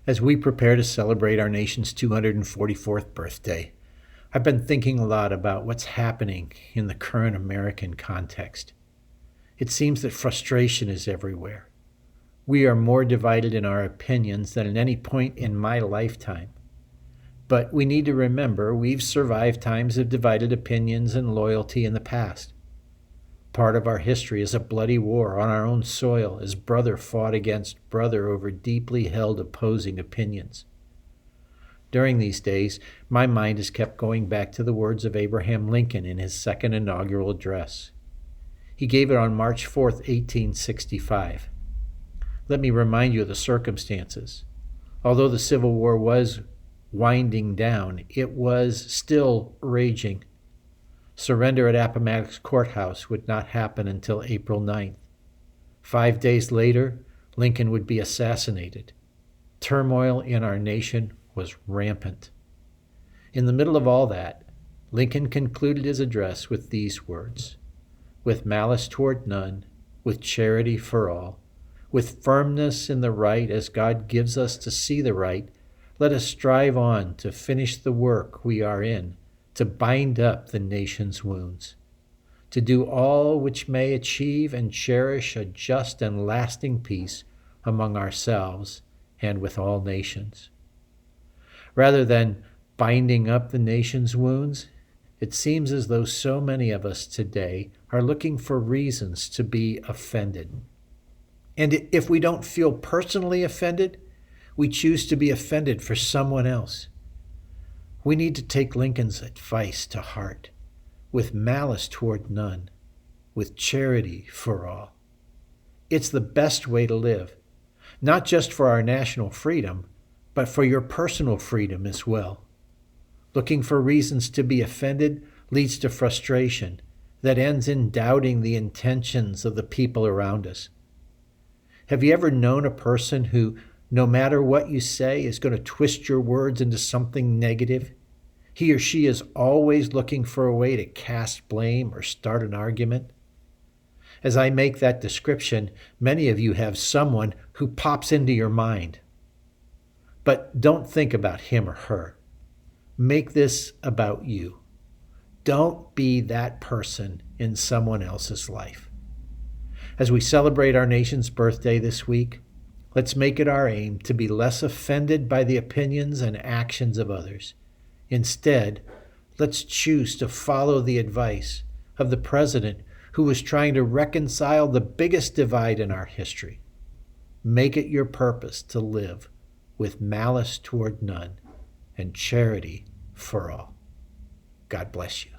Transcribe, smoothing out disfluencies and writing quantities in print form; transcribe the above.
As we prepare to celebrate our nation's 244th birthday, I've been thinking a lot about what's happening in the current American context. It seems that frustration is everywhere. We are more divided in our opinions than at any point in my lifetime. But we need to remember we've survived times of divided opinions and loyalty in the past. Part of our history is a bloody war on our own soil as brother fought against brother over deeply held opposing opinions. During these days, my mind has kept going back to the words of Abraham Lincoln in his second inaugural address. He gave it on March 4th, 1865. Let me remind you of the circumstances. Although the Civil War was winding down, it was still raging. Surrender at Appomattox Courthouse would not happen until April 9th. 5 days later, Lincoln would be assassinated. Turmoil in our nation was rampant. In the middle of all that, Lincoln concluded his address with these words: "With malice toward none, with charity for all, with firmness in the right as God gives us to see the right, let us strive on to finish the work we are in, to bind up the nation's wounds, to do all which may achieve and cherish a just and lasting peace among ourselves and with all nations." Rather than binding up the nation's wounds, it seems as though so many of us today are looking for reasons to be offended. And if we don't feel personally offended, we choose to be offended for someone else. We need to take Lincoln's advice to heart: with malice toward none, with charity for all. It's the best way to live, not just for our national freedom, but for your personal freedom as well. Looking for reasons to be offended leads to frustration that ends in doubting the intentions of the people around us. Have you ever known a person who, no matter what you say, is going to twist your words into something negative? He or she is always looking for a way to cast blame or start an argument. As I make that description, many of you have someone who pops into your mind. But don't think about him or her. Make this about you. Don't be that person in someone else's life. As we celebrate our nation's birthday this week, let's make it our aim to be less offended by the opinions and actions of others. Instead, let's choose to follow the advice of the president who was trying to reconcile the biggest divide in our history. Make it your purpose to live with malice toward none and charity for all. God bless you.